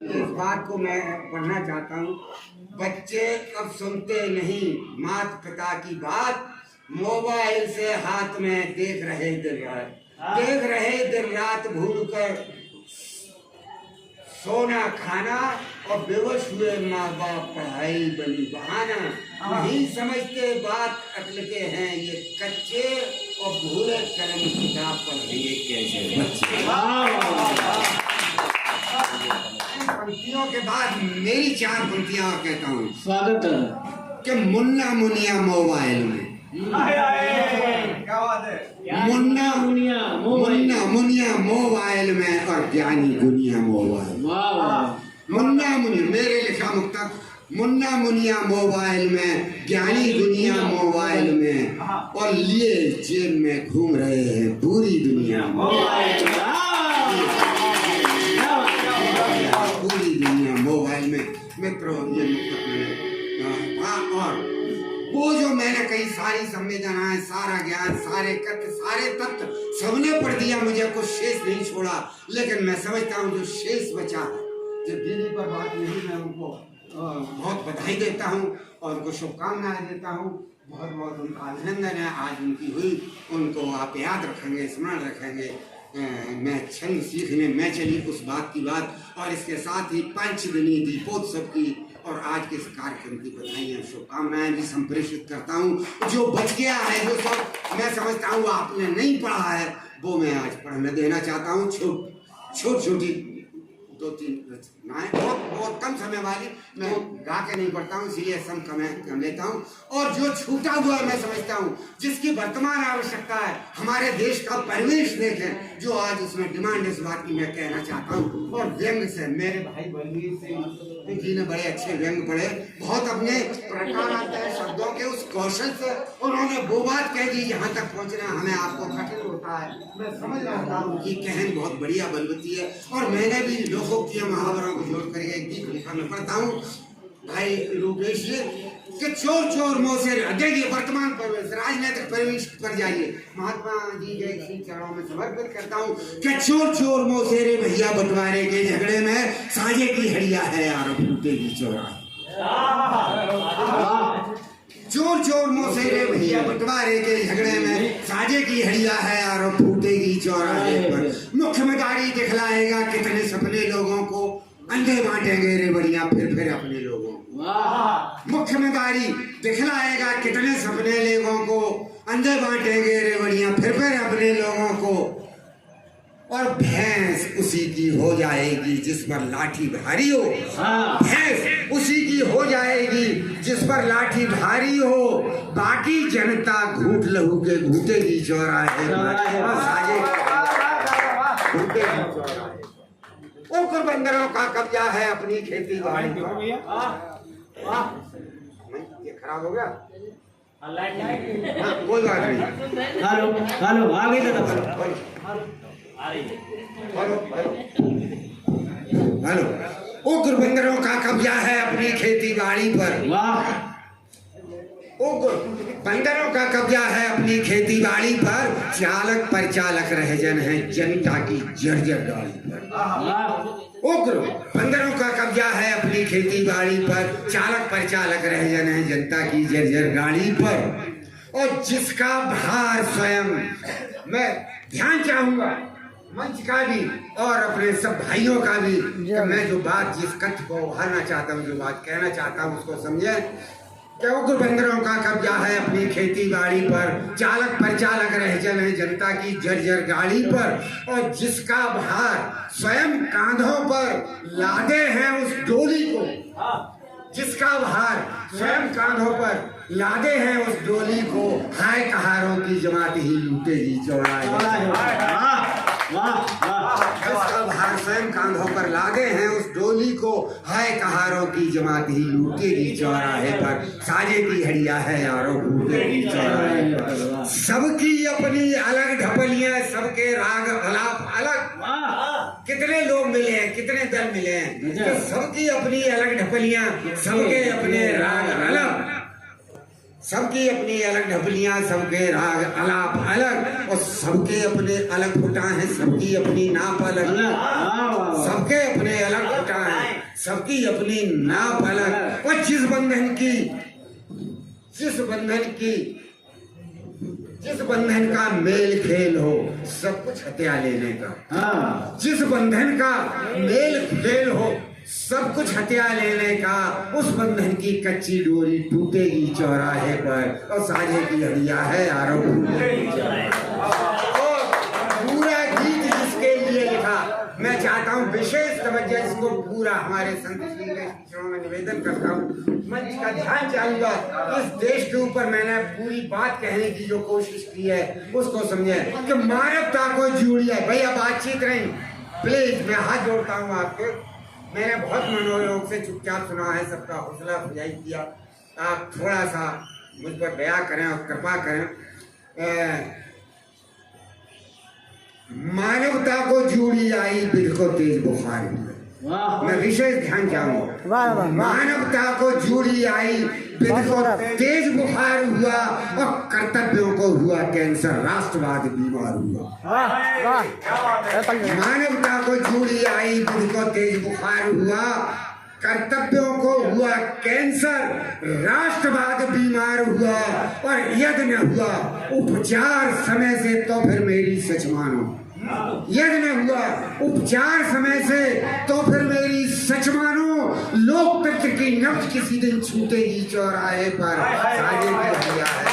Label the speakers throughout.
Speaker 1: इस बात को मैं पढ़ना चाहता हूँ। बच्चे अब सुनते नहीं माता पिता की बात, मोबाइल से हाथ में देख रहे दिन रात भूल कर सोना खाना, और बेवश हुए माँ बाप पढ़ाई बनी बहाना। नहीं समझते बात अकल के हैं ये कच्चे, और भूले कलम किताब पढ़ेंगे कैसे बच्चे। पंक्तियों के बाद मेरी 4 पंक्तियां कहता हूँ। स्वागत है कि मुन्ना मुनिया मोबाइल में, क्या बात है, मुन्ना मुनिया मोबाइल में, और ज्ञानी दुनिया मोबाइल। मुन्ना मुनिया मेरे लिखा मुक्तक, मुन्ना मुनिया मोबाइल में, ज्ञानी दुनिया मोबाइल में, और लिए जेब में घूम रहे हैं पूरी दुनिया पूरी दुनिया मोबाइल में। मित्रों ये मुक्तक मैंने, और वो जो मैंने कई सारी संवेदनाएं, सारा ज्ञान, सारे कथ्य, सारे तत्व सबने पढ़ दिया, मुझे कुछ शेष नहीं छोड़ा। लेकिन मैं समझता हूँ जो शेष बचा, जो दीदी पर बात नहीं, मैं उनको बहुत बधाई देता हूँ और उनको शुभकामनाएं देता हूँ। बहुत बहुत उनका अभिनंदन है आज उनकी हुई, उनको आप याद रखेंगे, स्मरण रखेंगे। मैं छंद सीखने में चली उस बात की बात, और इसके साथ ही पंचदिनी दीपोत्सव की और आज के इस कार्यक्रम की बधाइयाँ शुभकामनाएं भी संप्रेषित करता हूँ। जो बच गया है, जो सब मैं समझता हूँ आपने नहीं पढ़ा है, वो मैं आज पढ़ने देना चाहता हूँ। छोटी 2-3 रचनाएं, बहुत कम समय वाली, मैं गा के नहीं पढ़ता हूँ, इसलिए सम कम लेता हूँ। और जो छूटा हुआ मैं समझता हूँ, जिसकी वर्तमान आवश्यकता है, हमारे देश का परिवेश देखें, जो आज उसमें डिमांड, इस बात की मैं कहना चाहता हूँ। और व्यंग से मेरे भाई बलवीर सिंह जी ने बड़े अच्छे व्यंग पढ़े, बहुत अपने प्रकार आते हैं शब्दों के, उस कौशल से उन्होंने वो बात कह दी जहाँ तक पहुँचना हमें आपको कठिन होता है। मैं समझ रहा हूँ उनकी कहन बहुत बढ़िया बलवती है, और मैंने भी लोकोक्तियों मुहावरों को जोड़ कर एक गीत लिखा मैं पढ़ता हूँ भाई रूपेश जी, कि चोर चोर मोह से देखिए वर्तमान परिवेश, राजनीतिक परिवेश पर जाइए। महात्मा जी के श्री चरणों में समर्पित करता हूँ कि चोर चोर मोह से रे भैया बंटवारे के झगड़े में, साझे की हड़िया है यार फूटेगी चौराहे। चोर चोर मोह से रे भैया बंटवारे के झगड़े में, साझे की हड़िया है यार फूटेगी चौराहे पर। मुख्य में गाड़ी दिखलाएगा कितने सपने लोगों को, अंधे बांटेंगे रे बढ़िया फिर अपने लोगों को। मुख्य में गाड़ी दिखलाएगा कितने सपने लोगों को, अंधे बांटेंगे रे बढ़िया फिर अपने लोगों को। और भैंस उसी की हो जाएगी जिस पर लाठी भारी हो, भैंस उसी की हो जाएगी जिस पर लाठी भारी हो, बाकी जनता घूट लहू के घूटेगी चौराहे पर। बंदरों का कब्जा है अपनी खेती बाड़ी पर। ये खराब हो गया, हाँ, कोई बात नहीं। हेलो आगे हेलो। उग्र बंदरों का कब्जा है अपनी खेती बाड़ी पर। बंदरों का कब्जा है अपनी खेती बाड़ी पर, चालक परिचालक रह जन है जनता की जर्जर गाड़ी पर। उग्र बंदरों का कब्जा है अपनी खेती बाड़ी पर, चालक परिचालक रह जन है जनता की जर्जर गाड़ी पर। और जिसका भार स्वयं, मैं ध्यान चाहूंगा मंच का भी और अपने सब भाइयों का भी, मैं जो बात जिस कथ्य को उभारना चाहता हूँ, जो बात कहना चाहता हूँ उसको समझे। उग्र बंदरों का कब्जा है अपनी खेती बाड़ी पर, चालक परिचालक रह जन है जनता की जर्जर गाड़ी पर। और जिसका भार स्वयं कांधों पर लादे हैं उस डोली को, जिसका भार स्वयं कांधों पर लादे हैं उस डोली को, हाय कहारों की जमात ही लूटेगी चौराहे। जिसका भार स्वयं कांधों पर लादे हैं उस डोली को, हाय कहारों की जमात ही लूटेगी चौराहे पर। साझे की हड़िया है यारों फूटेगी चौराहे पर। सबकी अपनी अलग ढपलियां, सबके राग अलाप अलग। कितने लोग मिले हैं, कितने दल मिले हैं, तो सबकी अपनी अलग ढपलियां, सबके अपने राग अलग। सबकी अपनी अलग ढपलियां, सबके राग अलाप अलग, और सबके अपने अलग फुटा है, सबकी अपनी नाप अलग। सबके अपने अलग फुटा है, सबकी अपनी नाप अलग। और जिस बंधन का मेल खेल हो सब कुछ हत्या लेने का, जिस बंधन का मेल खेल हो सब कुछ हत्या लेने का, उस बंधन की कच्ची डोरी टूटेगी चौराहे पर और साझे की हड़िया है यारों। पूरा गीत जिसके लिए लिखा, मैं चाहता हूँ विशेष तवज्जो इसको पूरा हमारे संत श्री में निवेदन करता हूँ। मंच का ध्यान चाहूंगा, इस देश के ऊपर मैंने पूरी बात कहने की जो कोशिश की है उसको समझे कि मानवता को जोड़िए। भैया बातचीत रही, प्लीज मैं हाथ जोड़ता हूँ आपके। मैंने बहुत मनोयोग से चुपचाप सुना है, सबका हौसला अफजाई किया। आप थोड़ा सा मुझ पर दया करें और कृपा करें। मानवता को जूड़ी आई बिल को तेज बुखार, मैं विशेष ध्यान चाहूंगा। मानवता को जूड़ी आई बिल को तेज बुखार हुआ और कर्तव्यों को हुआ कैंसर, राष्ट्रवाद बीमार हुआ। मानवता को जूड़ी आई बिल को तेज बुखार हुआ, कर्तव्यों को हुआ कैंसर, राष्ट्रवाद बीमार हुआ और यदि न हुआ उपचार समय से तो फिर मेरी सच मानो। यदि न हुआ उपचार समय से तो फिर मेरी सच मानो। लोकतंत्र की नब्ज किसी दिन छूटेगी चौराहे पर, साझे की हड़िया है।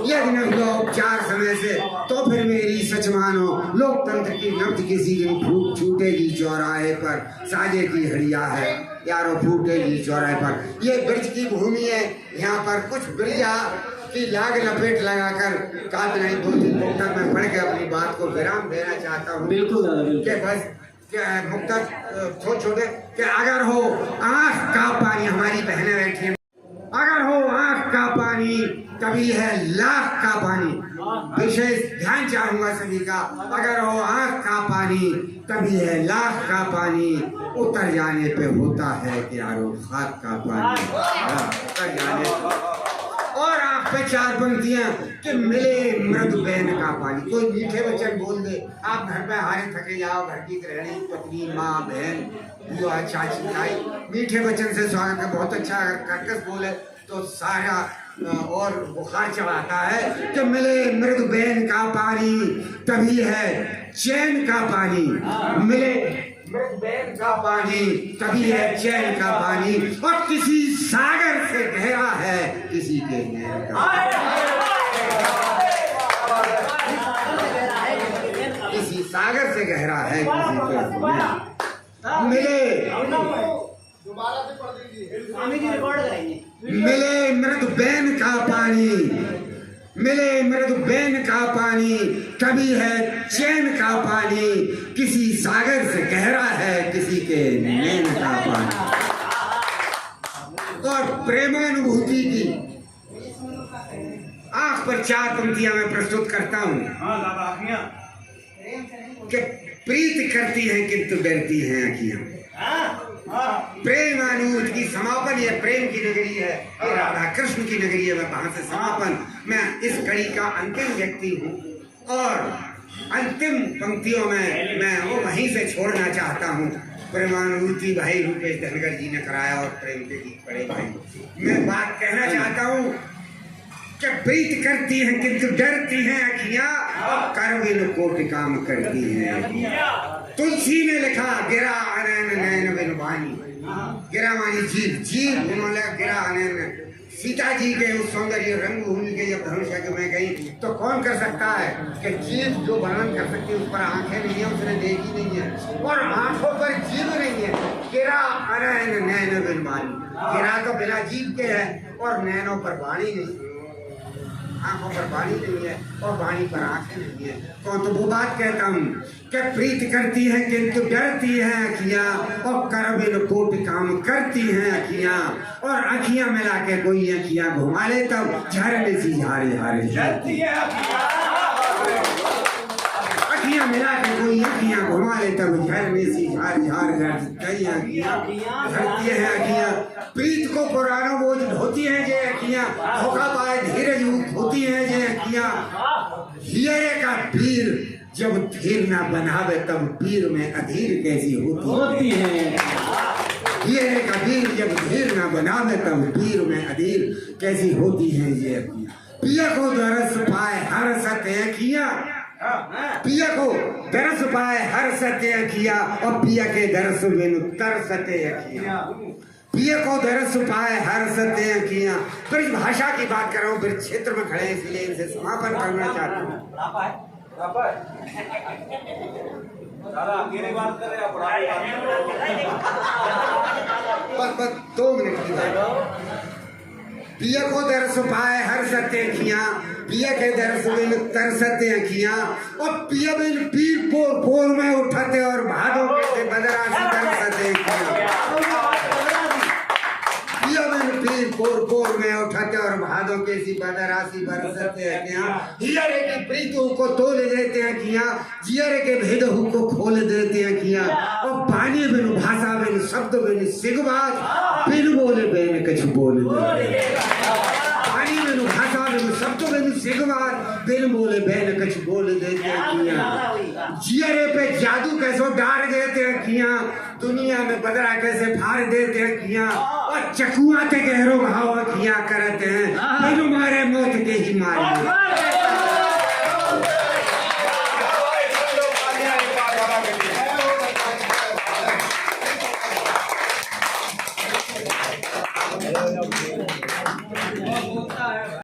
Speaker 1: यदि न हुआ उपचार समय से तो फिर मेरी सच मानो। लोकतंत्र की नब्ज किसी दिन छूटेगी चौराहे पर, साझे की हड़िया है यारों, फूटेगी चौराहे पर। ये ब्रज की भूमि है, यहाँ पर कुछ ब्रजा की लाग लपेट लगाकर काफी नहीं, 2-3 मुक्तक मैं पढ़ के अपनी बात को विराम देना चाहता हूँ।
Speaker 2: बिल्कुल
Speaker 1: कि बस मुक्तक छोटे कि अगर हो आँख का पानी, हमारी बहनें बैठी हैं, अगर हो आँख का पानी तभी है लाख का पानी। विशेष ध्यान चाहूंगा सभी का। अगर हो आँख का पानी तभी है लाख का पानी, उतर जाने पे होता है कि यारो खाक का पानी। उतर जाने और आप पे 4 पंक्तियां कि मिले मृदु बैन का पानी। कोई मीठे वचन बोल दे, आप घर में हारे थके जाओ, घर की गृहिणी पत्नी माँ बहन बुआ चाची ताई मीठे वचन से स्वागत है, बहुत अच्छा। अगर कर्कश बोले तो सारा और बुखार चढ़ाता है कि मिले मृदु बैन का पानी तभी है चैन का पानी। मिले मृदु बैन का पानी तभी है चैन का पानी, और किसी सागर से गहरा है किसी के नैन का। किसी सागर से गहरा है किसी के मिले। मिले मृदु बैन का पानी, मिले मृदु बैन का पानी तभी है चैन का पानी, किसी सागर से गहरा है किसी के नैन का पानी। और प्रेमानुभूति की आंख पर 4 पंक्तियां मैं प्रस्तुत करता हूं कि प्रीत करती हैं किंतु डरती हैं आँखियां। प्रेमानुभूति की समापन, ये प्रेम की नगरी है, ये राधा कृष्ण की नगरी है। मैं वहां से समापन, मैं इस कड़ी का अंतिम व्यक्ति हूँ और अंतिम पंक्तियों में मैं वो वहीं से छोड़ना चाहता हूँ। प्रेमानुभूति भाई रूपेश धनगर जी ने कराया और प्रेम के गीत पढ़े भाई। मैं बात कहना चाहता हूँ कि प्रीत करती हैं किंतु डरती हैं अखियां, और करविल कोटि काम करती हैं। तुलसी ने लिखा गिरा अनैन नैन बिन वाणी, गिरा मानी जीव, जीव उन्होंने गिरा अनैन। सीता जी के उस सौंदर्य रंगभूमि के जब धनुष में गई तो कौन कर सकता है कि जीव जो वर्णन कर सकती है, उस पर आंखें नहीं है, उसने देखी नहीं है और आंखों पर जीव नहीं है। गिरा अनैन नैन बिन वाणी, गिरा तो बिना जीव के है और नैनों पर वाणी नहीं, आंखों पर वाणी नहीं है और वाणी पर आंखें नहीं है। तो वो बात कहता हूँ कि प्रीत करती है किंतु डरती है अखियां, और करविल कोटि काम करती हैं अखियां, और अखियां मिला के कोई अखियां घुमा ले तब झरने सी हारे हारे जाती है। अखियां मिला के कोई अखियां घुमा ले तब झरने सी हारे हारे जाती है अखियां। प्रीत को पुरानो बोझ ढोती हैं जे अखियां, धोखा पाए धीरज होती हैं जे अखियां। हियरे का पीर जब धीर ना बनावे तब पीर में अधीर कैसी होती है। ये है कबीर, जब धीर ना बनावे तब पीर में अधीर कैसी होती है ये। पिया को दरस पाए हर सत्य किया, पिया को दरस पाए हर सत्य किया, और पिया के दरस बिनु तर सत्य किया। पिया को दरस पाए हर सत्य किया। तो इस भाषा की बात कर रहा हूँ, फिर क्षेत्र में खड़े हैं इसलिए इनसे समापन करना चाहता हूँ। बस 2 मिनट की बात। पिया को दरस पाए हर सत्य किया, पिया के दरस बिन तर सत्य किया, और पिया बिन पीर पोर में उठाते और भादों के बदरासी कर सत्य किया। पिया बिन पीर पोर में उठाते और भादों के सी बदरासी बरसते हैं किया। हियरे की प्रीतों को तोल देते हैं किया, जियरे के भेदहू को खोल देते हैं किया, और पानी बिन भाषा बिन शब्द बिन सिगबाज, बिन बोले बिन कछ बोले, पानी बिन भाषा बिन शब्द बिन सिगबाज, बिन बोले बिन कछ बोल देते हैं किया। जियरे पे जादू कैसो डार देते हैं किया, दुनिया में बदरा कैसे फाड़ देते हैं किया, और चकुआ के गहरो भाव किया करते हैं, बिन मारे मौत के ही मारे।